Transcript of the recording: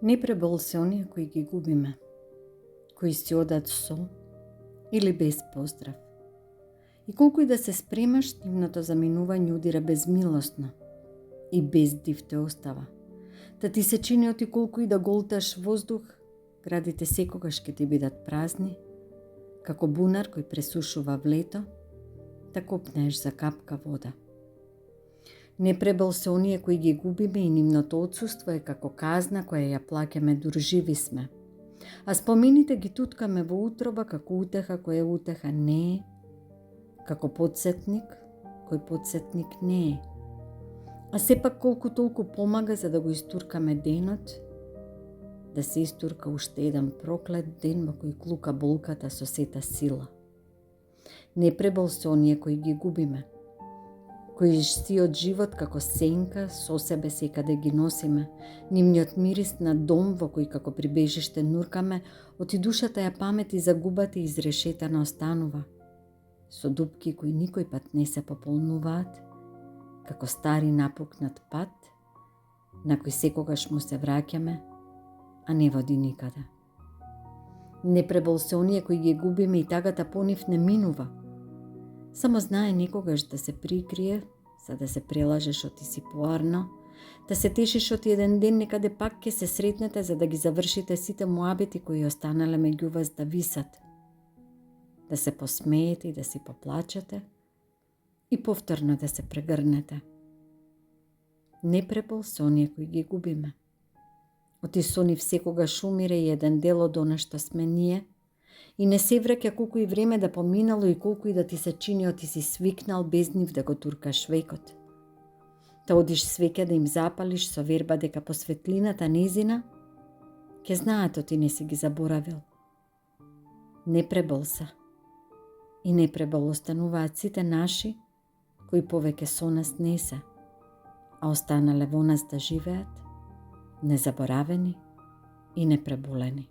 Не пребол се оние кои ги губиме, кои си одат со или без поздрав. И колку и да се спремаш, нивното заминување удира безмилосно и без див те остава. Та ти се чини оти колку и да голташ воздух, градите секогаш ќе ти бидат празни, како бунар кој пресушува влето, да копнеш за капка вода. Не пребол се оние кои ги губиме и нивното отсуство е како казна која ја плаќаме дур живи сме. А спомените ги туткаме во утроба како утеха која утеха не е, како подсетник кој подсетник не е. А сепак колку толку помага за да го истуркаме денот, да се истурка уште еден проклет ден во кој клука болката со сета сила. Не пребол се оние кои ги губиме, кои сиот живот како сенка со себе секаде ги носиме, нивниот мирис на дом во кој како прибежиште нуркаме, оти душата ја памети загубата и изрешетана останува, со дупки кои никој пат не се пополнуваат, како стари напукнат пат, на кој секогаш му се враќаме, а не води никаде. Не пребол се оние кои ги губиме и тагата по нив не минува. Само знае некогаш да се прикрие, за да се прелажеш оти си поарно, да се тешиш оти еден ден некаде пак ќе се сретнете за да ги завршите сите муабети кои останале меѓу вас да висат. Да се посмеете и да си поплачете и повторно да се прегрнете. Не пребол се оние кои ги губиме. Оти со нив секогаш умире и еден дел од она што сме ние и не се враќа колку и време да поминало и колку и да ти се чини оти си свикнал без нив да го туркаш векот. Да одиш свеќе да им запалиш со верба дека по светлината незина ќе знаат оти не си ги заборавил. Не пребол се и не пребол остануваат сите наши кои повеќе со нас не се, а останале во нас да живеат, незаборавени и непреболени.